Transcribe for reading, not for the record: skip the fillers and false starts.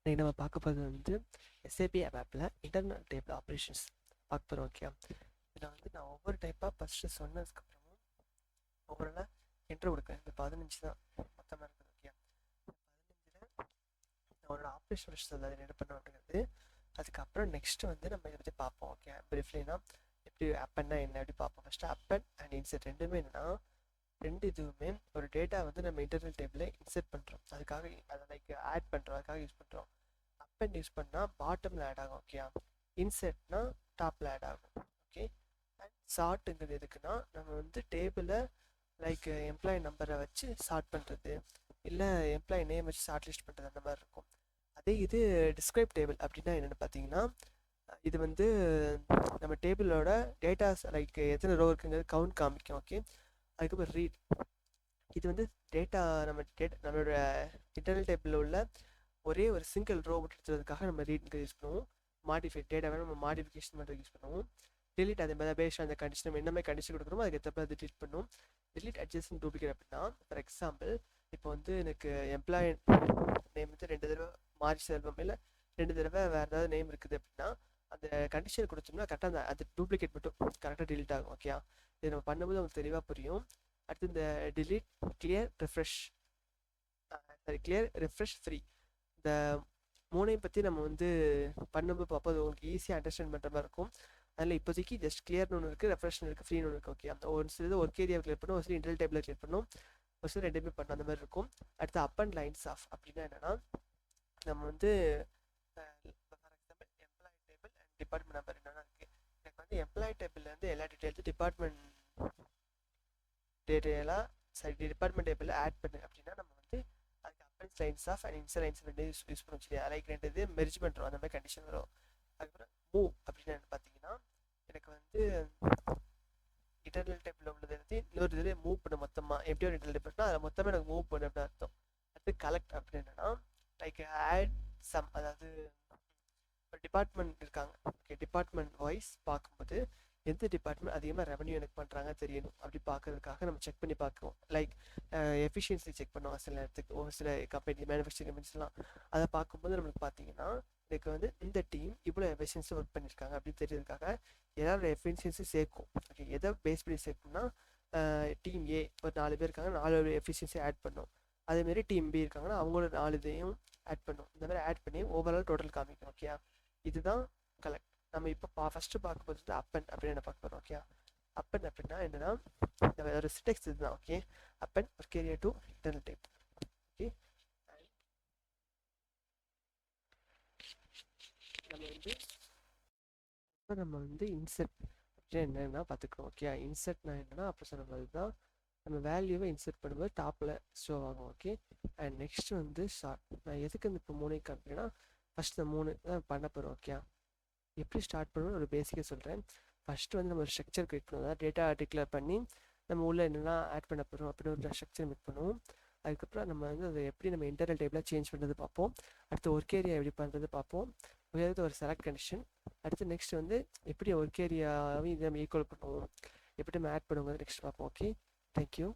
இன்னைக்கு நம்ம பார்க்க போகிறது வந்து எஸ்ஏபி ஆப்பில் இன்டர்னல் டேபிள் ஆப்ரேஷன்ஸ் பார்க்க போகிறோம். ஓகே, இதில் வந்து நான் ஒவ்வொரு டைப்பாக ஃபஸ்ட்டு சொன்னதுக்கப்புறமும் ஒவ்வொரு இன்ட்ரோ கொடுக்குறேன். இந்த 15 தான் மொத்தமாக இருக்குது. ஓகே, இந்த 15ல் நான் ஒரு ஆப்ரேஷன் விஷயத்தில் அதை என்ன பண்ணோம் அப்படிங்கிறது. அதுக்கப்புறம் நெக்ஸ்ட்டு வந்து நம்ம இதை பற்றி பார்ப்போம். ஓகே, ப்ரீஃப்லினா எப்படி அப்பன்னா என்ன எப்படி பார்ப்போம். ஃபஸ்ட்டு அப்பன் அண்ட் இன்செர்ட் ரெண்டுமே என்னென்னா, ரெண்டு இதுவுமே ஒரு டேட்டா வந்து நம்ம இன்டர்னல் டேபிளில் இன்செர்ட் பண்ணுறோம், அதுக்காக அதை லைக் ஆட் பண்ணுறோம், அதுக்காக யூஸ் பண்ணுறோம். அப்பன் யூஸ் பண்ணால் பாட்டமில் ஆட் ஆகும். ஓகே, இன்செர்ட்னா டாப்பில் ஆட் ஆகும். ஓகே, அண்ட் சார்ட்டுங்கிறது எதுக்குன்னா நம்ம வந்து டேபிளை லைக் எம்ப்ளாயி நம்பரை வச்சு சார்ட் பண்ணுறது, இல்லை எம்ப்ளாயி நேம் வச்சு ஷார்ட் லிஸ்ட் பண்ணுறது, அந்த மாதிரி இருக்கும். அதே இது டிஸ்கிரைப் டேபிள் அப்படின்னா என்னென்னு பார்த்தீங்கன்னா, இது வந்து நம்ம டேபிளோட டேட்டாஸ் லைக் எத்தனை ரோ இருக்குங்கிறது கவுண்ட் காமிக்கும். ஓகே, அதுக்கப்புறம் ரீட், இது வந்து டேட்டா நம்மளோட இன்டர்னல் டேபிளில் உள்ள ஒரே ஒரு சிங்கிள் ரோ எடுத்துறதுக்காக நம்ம ரீட்க்கு யூஸ் பண்ணுவோம். மாடிஃபை டேட்டாவை நம்ம மாடிஃபிகேஷன் பண்ணுறதுக்கு யூஸ் பண்ணுவோம். டிலீட் அதே மாதிரி பேஸ்ட் அந்த கண்டிஷன் நம்ம என்ன மாதிரி கண்டிஷன் கொடுக்குறோமோ அதுக்கு ஏற்றப்ப அது டிலீட் பண்ணும். டிலீட் அட்ஜஸ்ட் டூப்ளிகேட் அப்படின்னா, ஃபார் எக்ஸாம்பிள் இப்போ வந்து எனக்கு எம்ப்ளாயி நேம் வந்து 2 தடவை மாறி செல்வம் இல்லை 2 தடவை வேறு ஏதாவது நேம் இருக்குது அப்படின்னா அந்த கண்டிஷன் கொடுத்தோம்னா கரெக்டாக அந்த டூப்ளிகேட் மட்டும் கரெக்டாக டிலீட் ஆகும். ஓகே, இது நம்ம பண்ணும்போது நமக்கு தெளிவாக புரியும். அடுத்து இந்த delete clear refresh clear refresh free, இந்த மூணையும் பற்றி நம்ம வந்து பண்ணும்போது பார்ப்போம். அது உங்களுக்கு ஈஸியாக அண்டர்ஸ்டாண்ட் பண்ணுற மாதிரி இருக்கும். அதில் இப்போதைக்கு ஜஸ்ட் கிளியர்னு ஒன்று இருக்குது, ரெஃப்ரெஷ்னு இருக்குது, ஃப்ரீன்னு ஒன்று இருக்குது. ஓகே, அந்த ஒரு சில ஒர்க் ஏரியா கிளியர் பண்ணும், ஒரு சில இன்டர்னல் டேபிள் கிளியர் பண்ணும், ஒரு சில ரெண்டுமே பண்ணும், அந்த மாதிரி இருக்கும். அடுத்து அப் அண்ட் லைன்ஸ் ஆஃப் அப்படின்னா என்னென்னா, நம்ம வந்து for example employee table and department number என்னென்னா இருக்குது. எனக்கு வந்து எம்ப்ளாயி டேபிள்லேருந்து எல்லா டீட்டெயில்ஸும் டிபார்ட்மெண்ட் டிபார்ட்மெண்ட் டேபிளில் ஆட் பண்ணு அப்படின்னா நம்ம வந்து அதுக்கு அப்பன்ஸ் லைன்ஸ் ஆஃப் அண்ட் இன்சர் லைன்ஸ் ரெண்டு யூஸ் பண்ண வச்சு லைக் ரெண்டு இது மெர்ஜ் பண்ணுறோம், அந்த மாதிரி கண்டிஷன் வரும். அதுக்கப்புறம் மூவ் அப்படின்னு பார்த்தீங்கன்னா எனக்கு வந்து இன்டர்னல் டேபிளில் உள்ளது எடுத்து இன்னொரு இதில் மூவ் பண்ண மொத்தமாக எப்படி ஒரு இன்டர்னல் டேபிள்னா அதை மொத்தமாக எனக்கு மூவ் பண்ணு அப்படின்னு அர்த்தம். அடுத்து கலெக்ட் அப்படின்னு என்னன்னா லைக் ஆட் சம், அதாவது ஒரு டிபார்ட்மெண்ட் இருக்காங்க. ஓகே, டிபார்ட்மெண்ட் வைஸ் பார்க்கும்போது எந்த டிபார்ட்மெண்ட் அதிகமாக ரெவன்யூ எனக்கு பண்ணுறாங்க தெரியணும், அப்படி பார்க்கறதுக்காக நம்ம செக் பண்ணி பார்க்குவோம். லைக் எஃபிஷியன்சி செக் பண்ணுவோம் சில நேரத்துக்கு, ஒரு சில கம்பெனி மேனுஃபேக்சரிங் கம்பெனிஸ்லாம். அதை பார்க்கும்போது நம்மளுக்கு பார்த்தீங்கன்னா எனக்கு வந்து இந்த டீம் இவ்வளோ எஃபிஷியன்சி ஒர்க் பண்ணியிருக்காங்க அப்படின்னு தெரியறதுக்காக எல்லாரோட எஃபிஷியன்சி சேர்க்கும். ஓகே, எதை பேஸ் பண்ணி சேர்க்கணும்னா டீம் ஏ ஒரு 4 பேர் இருக்காங்க, 4 எஃபிஷியன்சி ஆட் பண்ணும். அதேமாரி டீம் பி இருக்காங்கன்னா அவங்களோட 4 இதையும் ஆட் பண்ணும். இந்த மாதிரி ஆட் பண்ணி ஓவரால் டோட்டல் காமிக்கும். ஓகே, இதுதான் கலெக்ட். நம்ம இப்போ ஃபஸ்ட்டு பார்க்க போகிறது அப்பன் அப்படின்னு என்ன பார்க்க போகிறோம். ஓகே, அப்பன் அப்படின்னா என்னன்னா ஒரு சின்டெக்ஸ் இதுதான். ஓகே, அப்பன் work area to internal type. Okay, நம்ம வந்து இன்செர்ட் அப்படின்னா என்னென்னா பார்த்துக்கணும். ஓகே, இன்செர்ட்னா என்னென்னா அப்போ சொன்ன மாதிரி தான் நம்ம வேல்யூவை இன்செர்ட் பண்ணும்போது டாப்பில் ஷோ ஆகும். ஓகே, அண்ட் நெக்ஸ்ட் வந்து ஷார்ட். நான் எதுக்கு இந்த இப்போ 3 காமிக்கிறேன்னா ஃபஸ்ட் இந்த 3 தான் பண்ண போகிறோம். ஓகே, எப்படி ஸ்டார்ட் பண்ணணும்னு ஒரு பேசிக்காக சொல்கிறேன். ஃபஸ்ட்டு வந்து நம்ம ஒரு ஸ்ட்ரக்சர் க்ரியேட் பண்ணுவோம், அதாவது டேட்டா டிக்ளேர் பண்ணி நம்ம உள்ள என்னென்னா ஆட் பண்ண போகிறோம் அப்படின்னு ஒரு ஸ்ட்ரக்சர் மேக் பண்ணுவோம். அதுக்கப்புறம் நம்ம வந்து அதை எப்படி நம்ம இன்டர்னல் டேபிளாக சேஞ்ச் பண்ணுறது பார்ப்போம். அடுத்து ஒர்க் ஏரியா எப்படி பண்ணுறது பார்ப்போம். ஒரு செலக்ட் கண்டிஷன். அடுத்து நெக்ஸ்ட் வந்து எப்படி ஒர்க் ஏரியாவையும் இதை நம்ம ஈக்குவல் பண்ணுவோம், எப்படி நம்ம ஆட் பண்ணுவோம் நெக்ஸ்ட் பார்ப்போம். Okay, thank you.